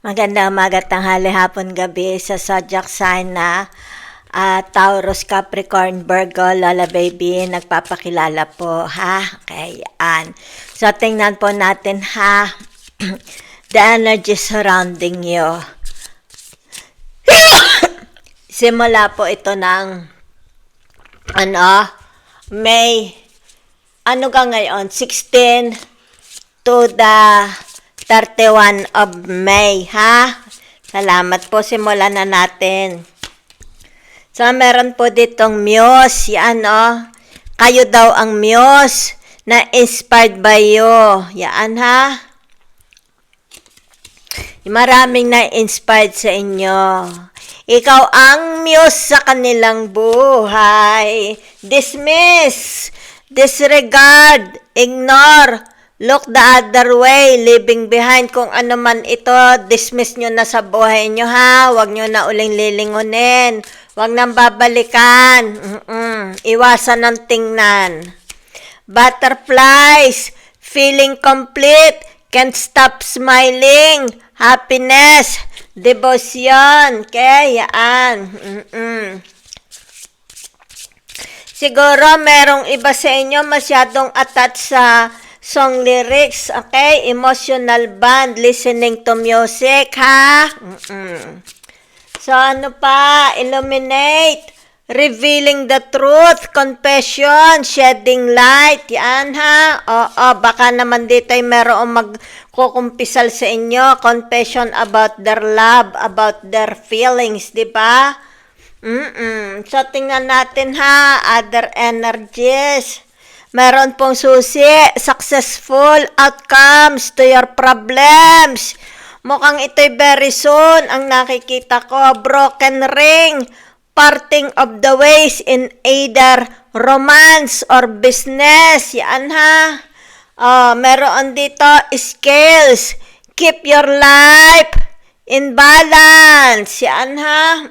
Magandang umaga, tanghali, hapon, gabi sa zodiac sign na Taurus, Capricorn, Virgo, Lola Baby, nagpapakilala po, ha? Okay, yan. So, tingnan po natin, ha? The energy surrounding you. Simula po ito ng, May, ka ngayon? 16 to the 31 of May, ha? Salamat po, simulan na natin. So, meron po ditong muse, yan, Kayo daw ang muse na inspired by you. Yan, ha? Maraming na-inspired sa inyo. Ikaw ang muse sa kanilang buhay. Dismiss, disregard, ignore, look the other way, leaving behind kung ano man ito, dismiss nyo na sa buhay nyo, ha? Huwag nyo na uling lilingunin. Huwag nang babalikan. Iwasan ng tingnan. Butterflies, feeling complete, can't stop smiling, happiness, devotion, kaya yan. Siguro merong iba sa inyo masyadong attached sa song lyrics, okay? Emotional band, listening to music, ha? So, ano pa? Illuminate, revealing the truth, confession, shedding light, yan, ha? Oo, baka naman dito ay merong magkukumpisal sa inyo, confession about their love, about their feelings, di ba? So, tingnan natin, ha? Other energies. Meron pong susi, successful outcomes to your problems. Mukhang ito'y very soon. Ang nakikita ko, broken ring, parting of the ways in either romance or business. Yan, ha? Meron dito, scales, keep your life in balance. Yan, ha?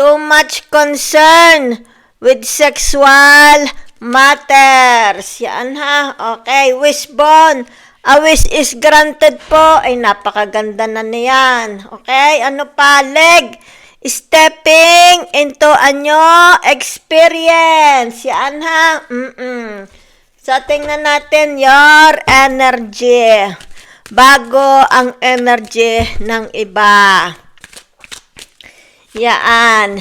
Too much concern with sexual matters. Yan, ha? Okay, wishbone. A wish is granted po. Ay, napakaganda na niyan. Okay, ano pa? Leg. Stepping into a new experience. Yan, ha? So, tingnan natin your energy. Bago ang energy ng iba. Yan.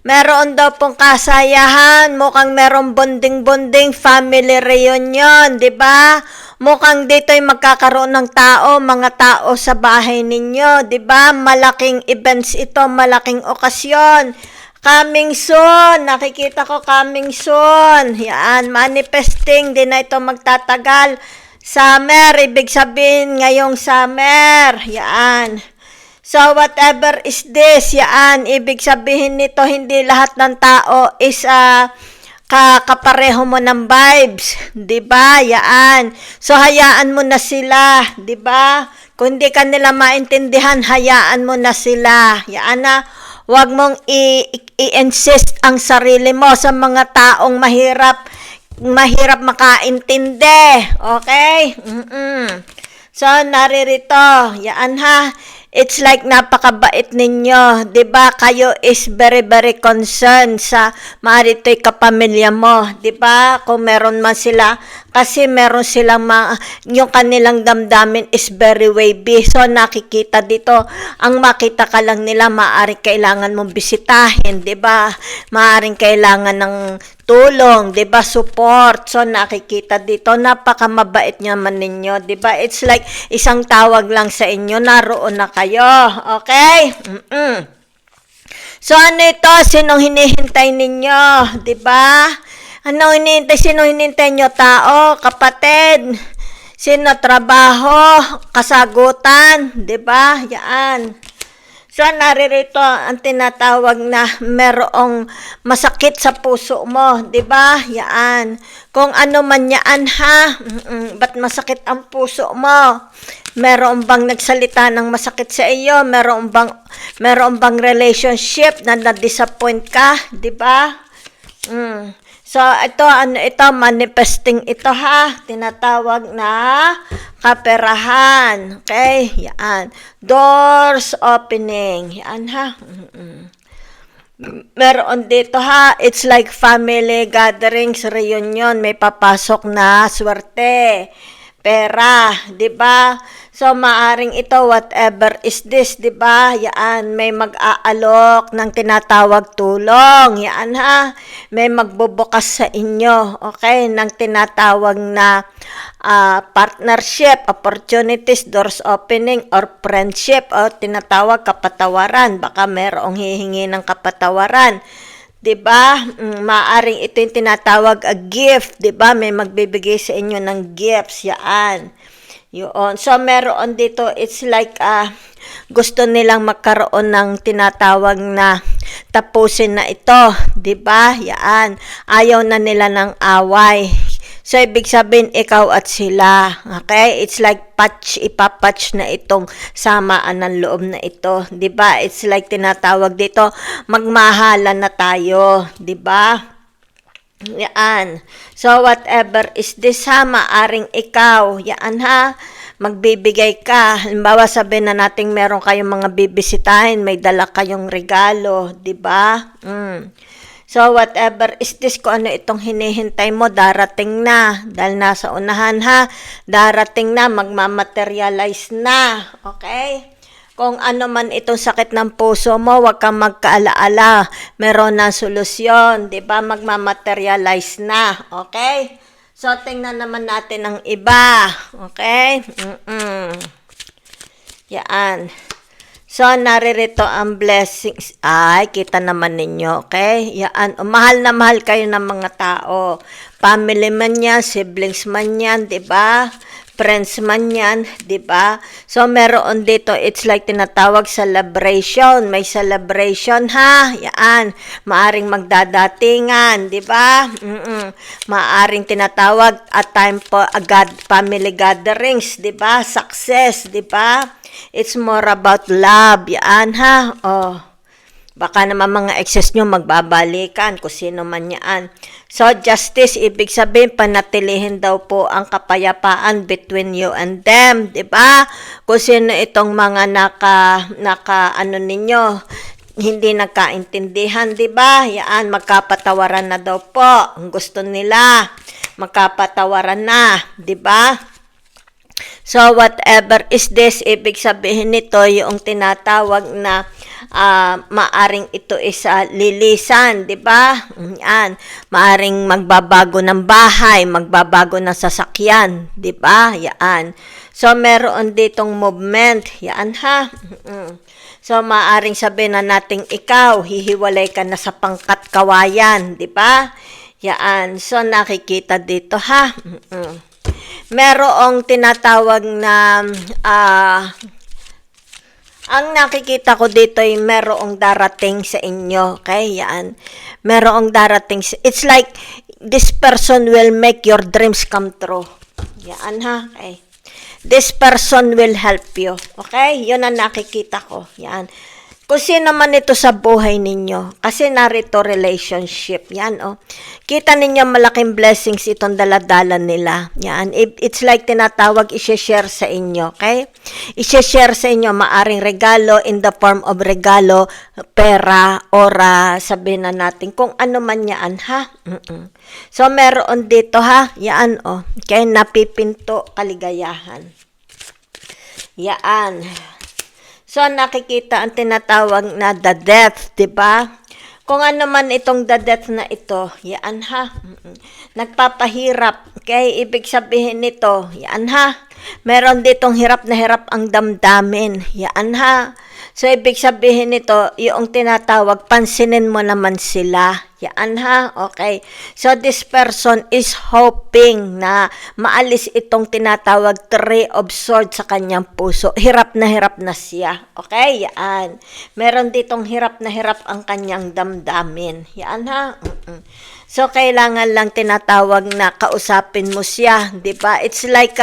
Meron daw pong kasayahan, mukhang meron bonding-bonding, family reunion, di ba? Mukhang dito'y magkakaroon ng mga tao sa bahay ninyo, di ba? Malaking events ito, malaking okasyon. Coming soon, nakikita ko coming soon. Yan, manifesting, di na ito magtatagal. Summer, ibig sabihin ngayong summer. Yan. So, whatever is this, yan, ibig sabihin nito, hindi lahat ng tao is kapareho mo ng vibes, di ba? Yan. So, hayaan mo na sila, di ba? Kung hindi ka nila maintindihan, hayaan mo na sila. Yan na, huwag mong i-insist ang sarili mo sa mga taong mahirap makaintindi, okay? So, naririto, yan, ha? It's like napakabait ninyo, 'di ba? Kayo is very very concerned sa maarito'y kapamilya mo, 'di ba? Kung meron man sila, kasi meron silang yung kanilang damdamin is very wavy. So nakikita dito, ang makita ka lang nila, maaring kailangan mong bisitahin, 'di ba? Maaring kailangan ng tulong, 'di ba? Support. So nakikita dito, napakamabait naman ninyo, 'di ba? It's like isang tawag lang sa inyo, naroon na kayo. Okay? So ano ito? Sinong hinihintay ninyo, 'di ba? Sinong hinihintay nyo? Tao, kapatid, sino trabaho, kasagutan, 'di ba? Yan. So, naririto ang tinatawag na merong masakit sa puso mo, di ba? Yan. Kung ano man yan, ha? Ba't masakit ang puso mo? Meron bang nagsalita ng masakit sa iyo? Meron bang relationship na na-disappoint ka, di ba? So, ito, ano ito, manifesting ito ha, tinatawag na kaperahan. Okay, yan. Doors opening, yan ha. Meron dito ha, it's like family gatherings, reunion, may papasok na swerte, pera, 'di ba? So maaring ito whatever is this, 'di ba? Yan, may mag-aalok ng tinatawag tulong, yan ha. May magbubukas sa inyo, okay, ng tinatawag na partnership, opportunities, doors opening, or friendship, o tinatawag kapatawaran. Baka merong hihingi ng kapatawaran. 'Di ba? Maaring ito yung tinatawag a gift, 'di ba? May magbibigay sa inyo ng gifts, yan. Yun. So, meron dito, it's like, gusto nilang magkaroon ng tinatawag na tapusin na ito, 'di ba? Yan. Ayaw na nila ng away. So, ibig sabihin, ikaw at sila. Okay? It's like ipapatch na itong samaan ng loob na ito. 'Di ba? It's like tinatawag dito, magmahalan na tayo. 'Di ba? Yan. So, whatever is this ha, maaring ikaw, yan ha, magbibigay ka. Halimbawa, sabihin na natin meron kayong mga bibisitahin, may dala kayong regalo, di ba? So, whatever is this, kung ano itong hinihintay mo, darating na. Dahil nasa unahan ha, darating na, magmamaterialize na. Okay? Kung ano man itong sakit ng puso mo, huwag kang magkaalaala. Meron na solusyon, di ba? Magmamaterialize na. Okay? So, tingnan naman natin ang iba. Okay? Yan. So, naririto ang blessings. Ay, kita naman ninyo, okay? Yan. Mahal na mahal kayo ng mga tao. Family man yan, siblings man yan, di ba? Friends man yan, di ba? So, meron dito, it's like tinatawag celebration. May celebration, ha? Yan. Maaring magdadatingan, di ba? Maaring tinatawag at time for family gatherings, di ba? Success, di ba? It's more about love, yan, ha? Oh. Baka naman mga exes nyo magbabalikan kung sino man yan. So, justice, ibig sabihin, panatilihin daw po ang kapayapaan between you and them, di ba? Kung sino itong mga ano ninyo, hindi nagkaintindihan, di ba? Yan, magkapatawaran na daw po. Ang gusto nila, magkapatawaran na, di ba? So, whatever is this, ibig sabihin nito, yung tinatawag na maaring ito isa lilisan, di ba? Yan. Maaring magbabago ng bahay, magbabago ng sasakyan, di ba? Yan. So, meron ditong movement. Yan ha. So, maaring sabihin na nating ikaw, hihiwalay ka na sa pangkat kawayan, di ba? Yan. So, nakikita dito ha. Merong tinatawag na ang nakikita ko dito ay merong darating sa inyo. Okay, yan. Merong darating. It's like this person will make your dreams come true. Yan ha. Okay. This person will help you. Okay? Yun ang nakikita ko. Yan. Kung sino man ito sa buhay ninyo. Kasi narito relationship. Yan, oh. Kita ninyo malaking blessings itong daladala nila. Yan. It's like tinatawag, i-share sa inyo. Okay? I-share sa inyo maaring regalo in the form of regalo, pera, ora, sabihin na natin kung ano man yan, ha? So, meron dito, ha? Yan, oh. Okay? Napipinto kaligayahan. Yan. So, nakikita ang tinatawag na the death, di ba? Kung ano man itong the death na ito, yan ha. Nagpapahirap. Okay, ibig sabihin nito, yan ha. Meron ditong hirap na hirap ang damdamin. Yan ha. So, ibig sabihin nito, yung tinatawag, pansinin mo naman sila. Yan ha, okay. So, this person is hoping na maalis itong tinatawag Three of Swords sa kanyang puso. Hirap na siya. Okay, yan. Meron ditong hirap na hirap ang kanyang damdamin. Yan ha. So, kailangan lang tinatawag na kausapin mo siya. Diba? It's like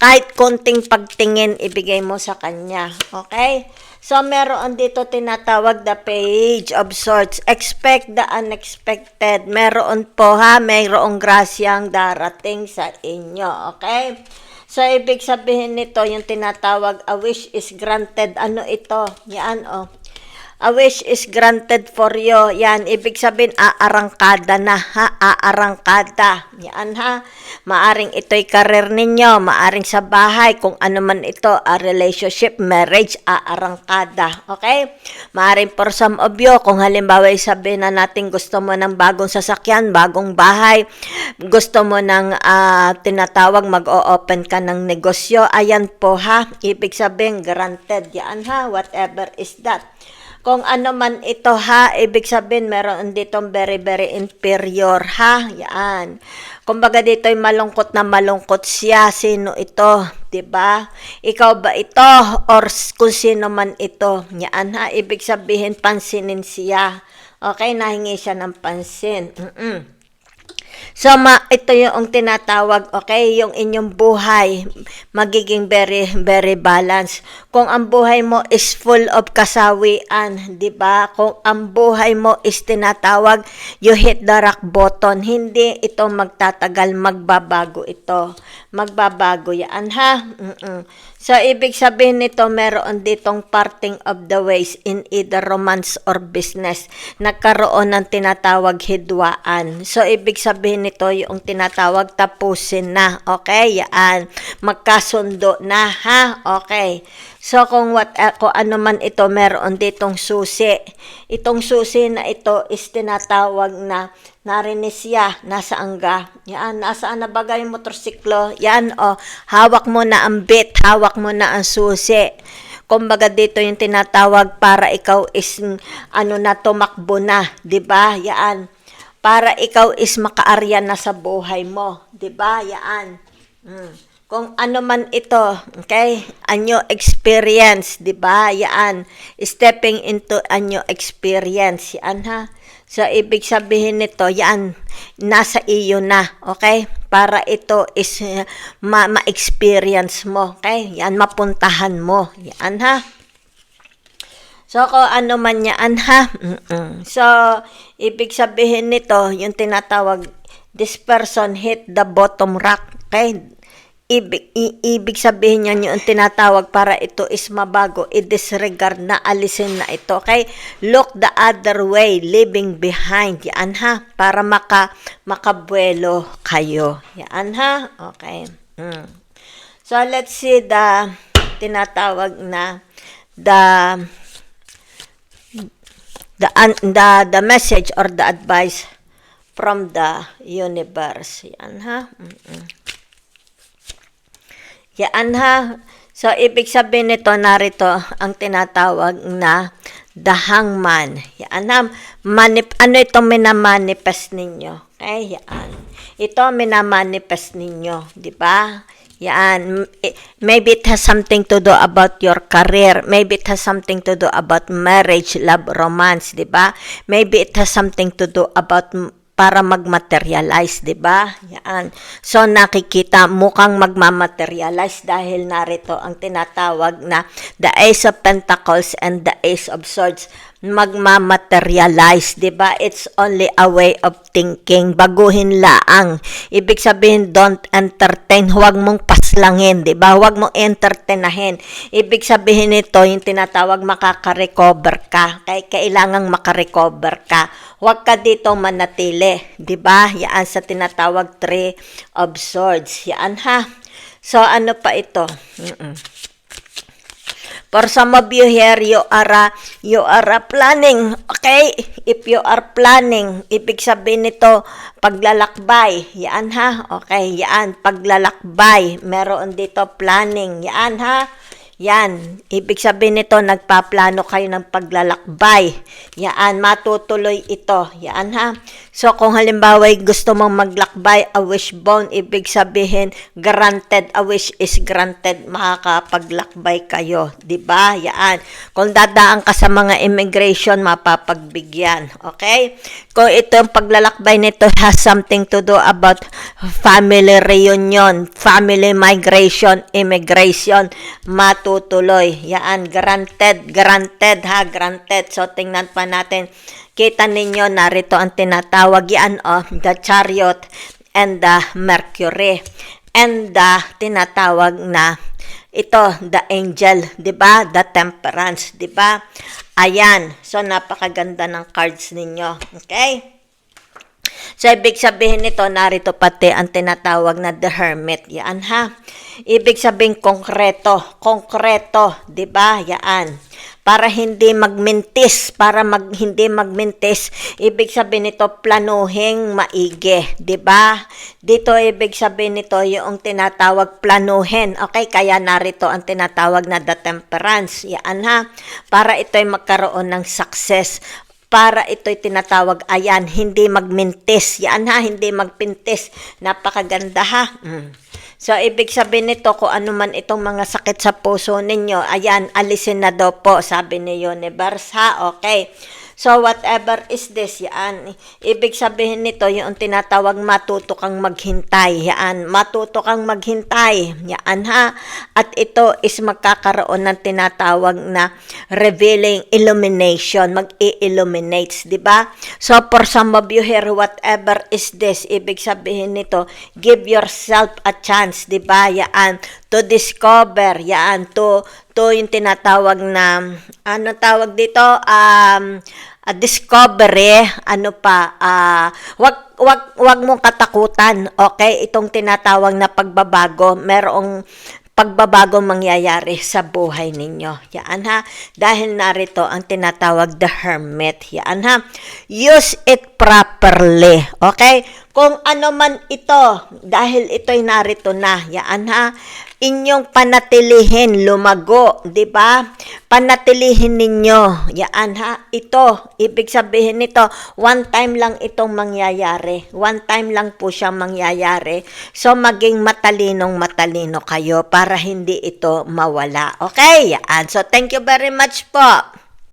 kahit konting pagtingin, ibigay mo sa kanya. Okay? So, meron dito tinatawag the Page of Swords. Expect the unexpected. unexpected. Meron po ha, mayroong grasyang darating sa inyo, okay? So, ibig sabihin nito, yung tinatawag, a wish is granted. Ano ito? Yan, oh. A wish is granted for you. Yan, ibig sabihin, aarangkada na, ha? Aarangkada. Yan, ha? Maaring ito'y career ninyo, maaring sa bahay, kung ano man ito, a relationship, marriage, aarangkada. Okay? Maaring for some of you, kung halimbawa sabihin na natin gusto mo ng bagong sasakyan, bagong bahay, gusto mo ng tinatawag, mag-o-open ka ng negosyo, ayan po, ha? Ibig sabihin, granted. Yan, ha? Whatever is that. Kung ano man ito ha, ibig sabihin meron ditong very, very inferior ha. Yan. Kumbaga dito'y malungkot na malungkot siya. Sino ito? Diba? Ikaw ba ito? Or kung sino man ito? Yan ha. Ibig sabihin pansinin siya. Okay? Nahingi siya ng pansin. So, ito yung tinatawag, okay, yung inyong buhay, magiging very, very balanced. Kung ang buhay mo is full of kasawian, di ba? Kung ang buhay mo is tinatawag, you hit the rock bottom, hindi ito magtatagal, magbabago ito. Magbabago yan, ha? So, ibig sabihin nito, meron ditong parting of the ways in either romance or business. Nagkaroon ng tinatawag hidwaan. So, ibig sabihin nito, yung tinatawag tapusin na. Okay? Yan. Magkasundo na, ha? Okay. So, kung ano man ito, meron ditong susi. Itong susi na ito is tinatawag na narinis siya, nasaan ka? Yan, nasaan na bagay yung motorsiklo? Yan, oh, hawak mo na ang bit, hawak mo na ang susi. Kumbaga dito yung tinatawag para ikaw is, tumakbo na, di ba? Yan, para ikaw is makaarya na sa buhay mo, di ba? Yan. Kung ano man ito, okay? A new experience, di ba? Yan, stepping into a new experience, yan ha? So, ibig sabihin nito, yan, nasa iyo na, okay? Para ito is ma-experience mo, okay? Yan, mapuntahan mo, yan ha? So, kung ano man yan ha? So, ibig sabihin nito, yung tinatawag, this person hit the bottom rock, okay? Ibig sabihin niyan yung tinatawag para ito is mabago, i-disregard na, alisin na ito, okay? Look the other way, leaving behind, yan ha, para makabuelo kayo, yan ha, okay. So, let's see the tinatawag na the message or the advice from the universe, yan ha. Yan ha. So, ibig sabihin nito, narito ang tinatawag na the hangman. Yan ha. Ano itong minamanifest ninyo? Okay, yan. Ito minamanifest ninyo. Diba? Yan. Maybe it has something to do about your career. Maybe it has something to do about marriage, love, romance. Diba? Maybe it has something to do about para magmaterialize, di ba? Yan. So, nakikita, mukhang magmamaterialize dahil narito ang tinatawag na the Ace of Pentacles and the Ace of Swords. Magmamaterialize, di ba? It's only a way of thinking. Baguhin laang. Ibig sabihin, don't entertain. Huwag mong paslangin, di ba? Huwag mong entertainahin. Ibig sabihin nito, yung tinatawag makaka-recover ka. Kaya kailangang makarecover ka. Huwag ka dito manatili, di ba? Yan sa tinatawag Three of Swords. Yan ha. So, ano pa ito? For some of you here, you are planning, okay? If you are planning, ibig sabihin nito, paglalakbay. Yan ha. Okay, yan, paglalakbay. Meron dito planning. Yan ha. Yan, ibig sabihin nito, nagpaplano kayo ng paglalakbay. Yan, matutuloy ito. Yan ha. So, kung halimbawa gusto mong maglakbay, a wishbone, ibig sabihin, granted, a wish is granted, makakapaglakbay kayo. Diba? Yan. Kung dadaan ka sa mga immigration, mapapagbigyan. Okay? Kung ito yung paglalakbay nito has something to do about family reunion, family migration, immigration, matutuloy. Yan, granted ha, granted. So, tingnan pa natin. Kita ninyo, narito ang tinatawag yan, the Chariot and the Mercury. And the tinatawag na ito, the Angel, 'di ba? The Temperance, 'di ba? Ayan. So, napakaganda ng cards ninyo. Okay? So, ibig sabihin nito, narito pati ang tinatawag na the Hermit. Yan ha. Ibig sabihin konkreto, di ba? Yan. Para hindi magmintis, hindi magmintis, ibig sabihin nito planuhing maigi, di ba? Dito ibig sabihin nito yung tinatawag planuhin. Okay, kaya narito ang tinatawag na the Temperance. Yan ha. Para ito'y magkaroon ng success. Para ito'y tinatawag, ayan, hindi magmintis. Yan ha, hindi magpintis. Napakaganda ha. So, ibig sabihin nito, kung ano man itong mga sakit sa puso ninyo, ayan, alisin na daw po, sabi ni Universe ha. Okay. So, whatever is this, yan. Ibig sabihin nito, yung tinatawag matuto kang maghintay. Yan, matuto kang maghintay. Yan ha. At ito is magkakaroon ng tinatawag na revealing illumination. Mag-i-illuminates, di ba? So, for some of you here, whatever is this, ibig sabihin nito, give yourself a chance, di ba? Yan, to discover, yan, to yung tinatawag na, ano tawag dito, discovery, ano pa, wag mong katakutan, okay? Itong tinatawag na pagbabago, merong pagbabago mangyayari sa buhay ninyo. Yan ha. Dahil narito ang tinatawag the Hermit. Yan ha. Use it properly. Okay? Kung ano man ito, dahil ito'y narito na. Yan ha. Inyong panatilihin, lumago, di ba? Panatilihin ninyo. Yan ha. Ito, ibig sabihin nito, one time lang itong mangyayari. One time lang po siya mangyayari. So, maging matalino kayo para hindi ito mawala. Okay? Yan. So, thank you very much po.